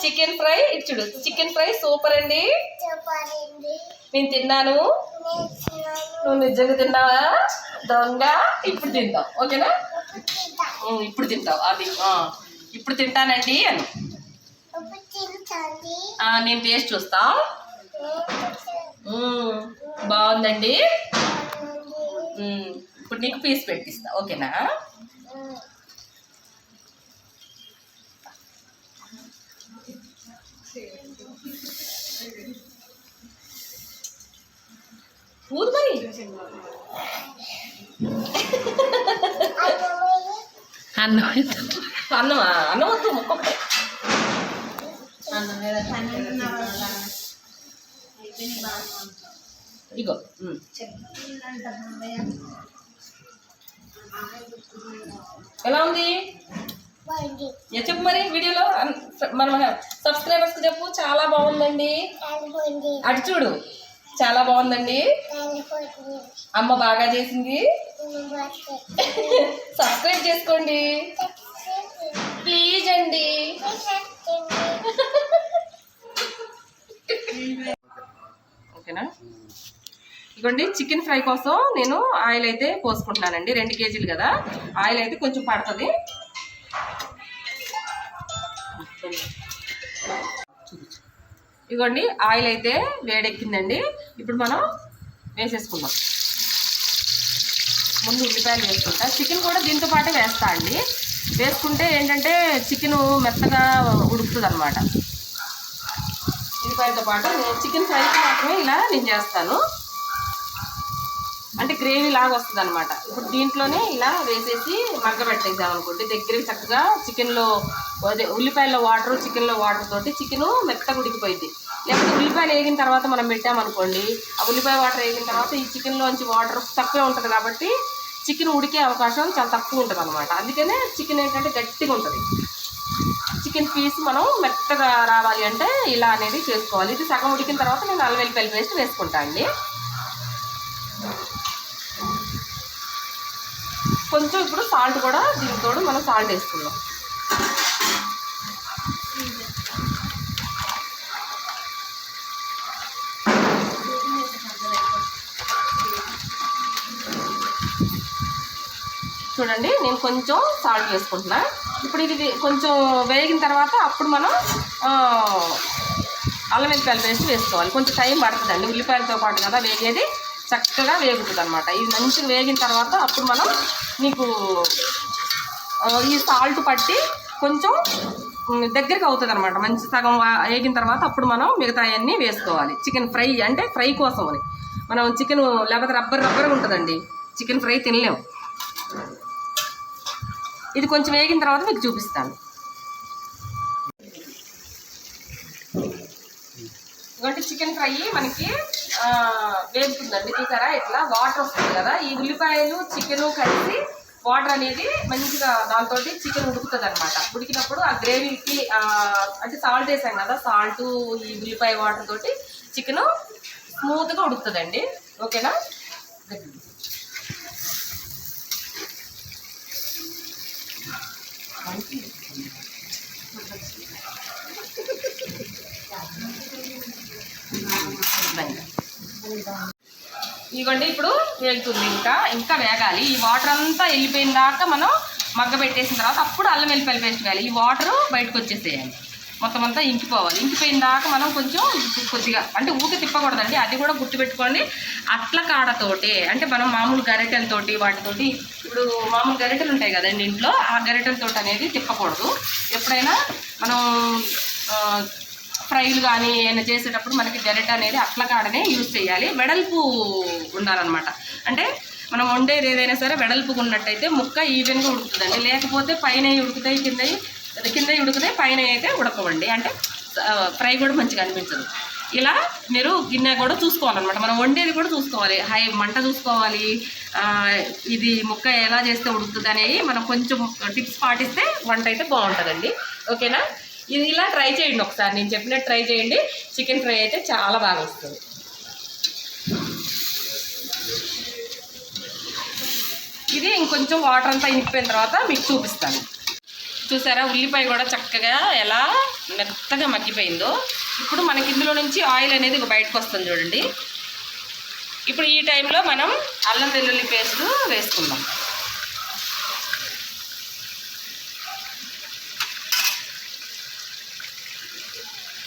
Chicken fry ఇటు చూడు. Chicken fry super అండి. నేను తిన్నాను, నువ్వు నిజంగా తిన్నావా దొంగ? ఇప్పుడు తింటావు ఓకేనా? ఇప్పుడు తింటావు అది ఇప్పుడు తింటానండి అను. నేను టేస్ట్ చూస్తా. బాగుందండి. ఇప్పుడు నీకు పీస్ పెట్టిస్తా ఓకేనా? ఊరు మరి అన్నం అన్నమా? అన్నం వద్దు, ముక్కొకటే ఇగో. ఎలా ఉంది చెప్పు మరి వీడియోలో మన సబ్స్క్రైబర్స్ కి చెప్పు. చాలా బాగుందండి. అటు చూడు, చాలా బాగుందండి. అమ్మ బాగా చేసింది. సబ్స్క్రైబ్ చేసుకోండి ప్లీజ్ అండి. ఓకేనా? ఇదిగోండి చికెన్ ఫ్రై కోసం నేను ఆయిల్ అయితే పోసుకుంటున్నానండి. 2 కేజీలు కదా, ఆయిల్ అయితే కొంచెం పడుతుంది. ఇదిగోండి ఆయిల్ అయితే వేడెక్కిందండి. ఇప్పుడు మనం వేసేసుకుందాం. ముందు ఉల్లిపాయలు వేసుకుంటా. చికెన్ కూడా దీంతో పాటే వేస్తా అండి. వేసుకుంటే ఏంటంటే చికెను మెత్తగా ఉడుకుతుంది అనమాట. ఉల్లిపాయలతో పాటు చికెన్ ఫ్రైకి మాత్రమే ఇలా నేను చేస్తాను, అంటే గ్రేవీ లాగా వస్తుంది అనమాట. ఇప్పుడు దీంట్లోనే ఇలా వేసేసి మగ్గబెట్టేసాం అనుకోండి, దగ్గరికి చక్కగా చికెన్లో అదే ఉల్లిపాయల్లో వాటర్, చికెన్లో వాటర్ తోటి చికెను మెత్తగా ఉడికిపోయింది. లేకపోతే ఉల్లిపాయలు వేగిన తర్వాత మనం పెట్టామనుకోండి, ఆ ఉల్లిపాయ వాటర్ వేగిన తర్వాత ఈ చికెన్లోంచి వాటర్ తక్కువే ఉంటుంది కాబట్టి చికెన్ ఉడికే అవకాశం చాలా తక్కువ ఉంటుంది అనమాట. అందుకనే చికెన్ ఏంటంటే గట్టిగా ఉంటుంది. చికెన్ పీస్ మనం మెత్తగా రావాలి అంటే ఇలా అనేది చేసుకోవాలి. ఇది సగం ఉడికిన తర్వాత నేను అల్లం వెల్లుల్లి పేస్ట్ వేసుకుంటాను అండి. కొంచెం ఇప్పుడు సాల్ట్ కూడా దీనితో మనం సాల్ట్ వేసుకుందాం. చూడండి నేను కొంచెం సాల్ట్ వేసుకుంటున్నా. ఇప్పుడు ఇది కొంచెం వేగిన తర్వాత అప్పుడు మనం అల్లం వెల్లుల్లి పేస్ట్ వేసుకోవాలి. కొంచెం టైం పడుతుందండి, ఉల్లిపాయలతో పాటు కదా వేగేది, చక్కగా వేగుతుంది అనమాట. ఇది మంచిగా వేగిన తర్వాత అప్పుడు మనం నీకు ఈ సాల్ట్ పట్టి కొంచెం దగ్గరికి అవుతుంది అనమాట. మంచి సగం వేగిన తర్వాత అప్పుడు మనం మిగతా అన్నీ వేసుకోవాలి. చికెన్ ఫ్రై అంటే ఫ్రై కోసం అని మనం చికెన్ లేకపోతే రబ్బర్గా ఉంటుందండి, చికెన్ ఫ్రై తినలేము. ఇది కొంచెం వేగిన తర్వాత మీకు చూపిస్తాను. ఇలాంటి చికెన్ ఫ్రై మనకి వేగుతుందండి. చూసారా ఇట్లా వాటర్ వస్తుంది కదా, ఈ ఉల్లిపాయలు చికెను కలిసి వాటర్ అనేది మంచిగా దాంతో చికెన్ ఉడుకుతుంది అనమాట. ఉడికినప్పుడు ఆ గ్రేవీకి అంటే సాల్ట్ వేసాం కదా, సాల్ట్ ఈ ఉల్లిపాయ వాటర్ తోటి చికెను స్మూత్గా ఉడుకుతుందండి. ఓకేనా? ఇదిగోండి ఇప్పుడు వేగుతుంది. ఇంకా వేగాలి. ఈ వాటర్ అంతా వెళ్ళిపోయిన దాకా మనం మగ్గ పెట్టేసిన తర్వాత అప్పుడు అల్లం వెల్లుల్లి పేస్ట్ వేయాలి. ఈ వాటర్ బయటకు వచ్చేసేయాలి, మొత్తం అంతా ఇంకిపోవాలి. ఇంకిపోయిన దాకా మనం కొంచెం కొద్దిగా అంటే ఊకి తిప్పకూడదండి, అది కూడా గుర్తుపెట్టుకోండి. అట్ల కాడతోటి అంటే మనం మామూలు గరిటెలతోటి వాటితోటి, ఇప్పుడు మామూలు గరిటెలు ఉంటాయి కదండి ఇంట్లో, ఆ గరిటెలతోటి అనేది తిప్పకూడదు. ఎప్పుడైనా మనం ఫ్రైలు కానీ ఏమైనా చేసేటప్పుడు మనకి గరిటె అనేది అట్ల కాడనే యూజ్ చేయాలి. వెడల్పు ఉండాలన్నమాట. అంటే మనం వండేది ఏదైనా సరే వెడల్పుగా ఉన్నట్టయితే ముక్క ఈవెన్గా ఉడుకుతుందండి. లేకపోతే పైన ఉడుకుతాయి, కింద ఉడుకుతాయి, పైన అయితే ఉడకవండి. అంటే ఫ్రై కూడా మంచిగా అనిపించదు. ఇలా మీరు గిన్నె కూడా చూసుకోవాలన్నమాట. మనం వండేది కూడా చూసుకోవాలి, హై మంట చూసుకోవాలి. ఇది ముక్క ఎలా చేస్తే ఉడుకుతుంది అనేవి మనం కొంచెం టిప్స్ పాటిస్తే వంట అయితే బాగుంటుందండి. ఓకేనా? ఇది ఇలా ట్రై చేయండి ఒకసారి, నేను చెప్పినట్టు ట్రై చేయండి. చికెన్ ఫ్రై అయితే చాలా బాగా వస్తుంది. ఇది ఇంకొంచెం వాటర్ అంతా ఇంకిపోయిన తర్వాత మీకు చూపిస్తాను. చూసారా ఉల్లిపాయ కూడా చక్కగా ఎలా మెత్తగా మగ్గిపోయిందో. ఇప్పుడు మనకి ఇందులో నుంచి ఆయిల్ అనేది బయటకు వస్తుంది చూడండి. ఇప్పుడు ఈ టైంలో మనం అల్లం వెల్లుల్లి పేస్ట్ వేసుకుందాం.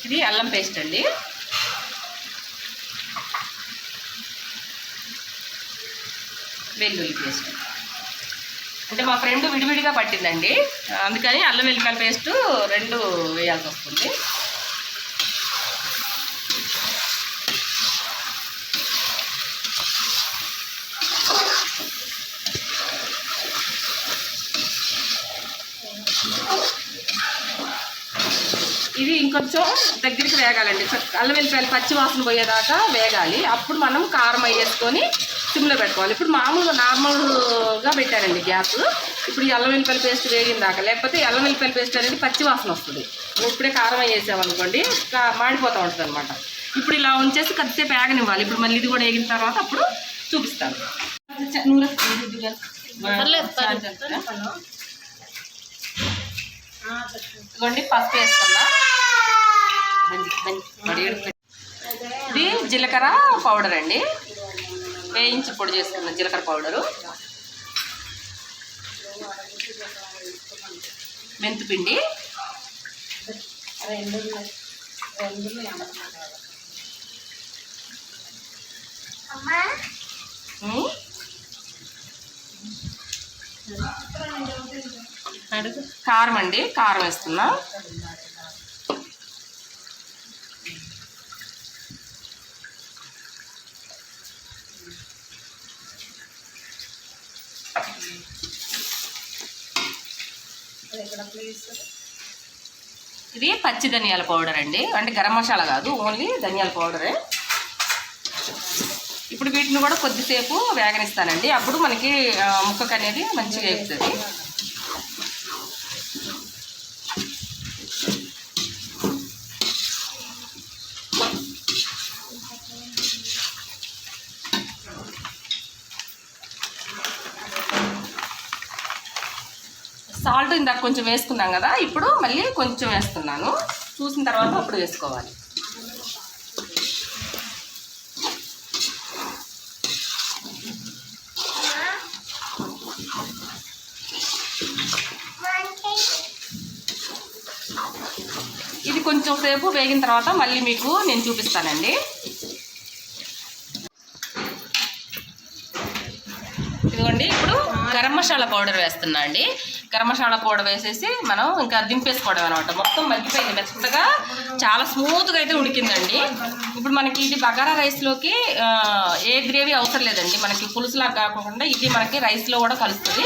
ఇది అల్లం పేస్ట్ అండి. వెల్లుల్లి పేస్ట్ అంటే మా ఫ్రెండ్ విడివిడిగా పట్టిందండి, అందుకని అల్లం వెల్లుల్లి పేస్ట్ 2 వేయాల్సి వస్తుంది. ఇది ఇంకొంచెం దగ్గరికి వేగాలండి. అల్లం వెల్లిపాయలు పచ్చి వాసన పోయేదాకా వేగాలి. అప్పుడు మనం కారం వేసుకొని సిమ్లో పెట్టుకోవాలి. ఇప్పుడు మామూలుగా నార్మల్గా పెట్టారండి గ్యాస్. ఇప్పుడు ఈ అల్లం వెల్లిపాయల పేస్ట్ వేగిన దాకా, లేకపోతే అల్లం వెల్లిపాయల పేస్ట్ అనేది పచ్చి వాసన వస్తుంది. ఇప్పుడే కారం వేసామనుకోండి మాడిపోతూ ఉంటుంది అనమాట. ఇప్పుడు ఇలా ఉంచేసి కొద్దిసేపు వేగనివ్వాలి. ఇప్పుడు మళ్ళీ ఇది కూడా వేగిన తర్వాత అప్పుడు చూపిస్తాను. ఇదిగోండి పసుపు వేసుకున్నా. ఇది జీలకర్ర పౌడర్ అండి, వేయించి పొడి చేసుకున్న జీలకర్ర పౌడరు. మెంతిపిండి, కారం అండి, కారం వేస్తున్నా. ఇది పచ్చి ధనియాల పౌడర్ అండి, అంటే గరం మసాలా కాదు, ఓన్లీ ధనియాల పౌడరే. ఇప్పుడు వీటిని కూడా కొద్దిసేపు వేగనిస్తానండి. అప్పుడు మనకి ముక్కకు అనేది మంచిగా వేస్తుంది. సాల్ట్ ఇందాక కొంచెం వేసుకున్నాం కదా, ఇప్పుడు మళ్ళీ కొంచెం వేస్తున్నాను. చూసిన తర్వాత అప్పుడు వేసుకోవాలి. ఇది కొంచెం సేపు వేగిన తర్వాత మళ్ళీ మీకు నేను చూపిస్తానండి. ఇదిగోండి ఇప్పుడు గరం మసాలా పౌడర్ వేస్తున్నా అండి. గరం మసాలా పౌడర్ వేసేసి మనం ఇంకా దింపేసుకోవడం అనమాట. మొత్తం మగ్గిపోయింది మెత్తగా, చాలా స్మూత్గా అయితే ఉడికిందండి. ఇప్పుడు మనకి ఇది బగారా రైస్లోకి ఏ గ్రేవీ అవసరం లేదండి. మనకి పులుసులాగా కాకుండా ఇది మనకి రైస్లో కూడా కలుస్తుంది.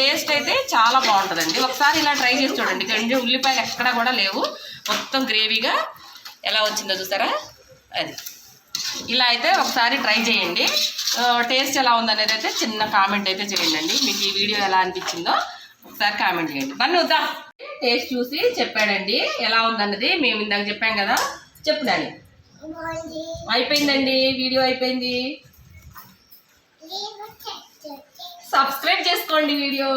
టేస్ట్ అయితే చాలా బాగుంటుందండి. ఒకసారి ఇలా ట్రై చేసి చూడండి. రెండు ఉల్లిపాయలు ఎక్కడా కూడా లేవు, మొత్తం గ్రేవీగా ఎలా వచ్చిందో చూసారా. అది ఇలా అయితే ఒకసారి ట్రై చేయండి. టేస్ట్ ఎలా ఉందనేది అయితే చిన్న కామెంట్ అయితే చేయండి. మీకు ఈ వీడియో ఎలా అనిపించిందో ఒకసారి కామెంట్ చేయండి. బన్ను వద్దా టేస్ట్ చూసి చెప్పాడండి ఎలా ఉందన్నది. మేము ఇందాక చెప్పాం కదా, చెప్పుదాన్ని. అయిపోయిందండి, వీడియో అయిపోయింది. సబ్స్క్రైబ్ చేసుకోండి, వీడియో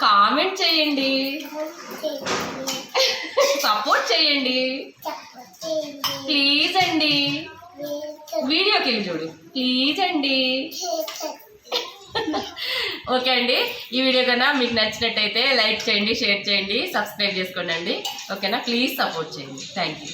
కామెంట్ చేయండి, సపోర్ట్ చేయండి ప్లీజ్ అండి. వీడియోకి వెళ్ళి చూడు ప్లీజ్ అండి. ఓకే అండి, ఈ వీడియో కన్నా మీకు నచ్చినట్టయితే లైక్ చేయండి, షేర్ చేయండి, సబ్స్క్రైబ్ చేసుకోండి అండి. ఓకేనా, ప్లీజ్ సపోర్ట్ చేయండి. Thank you.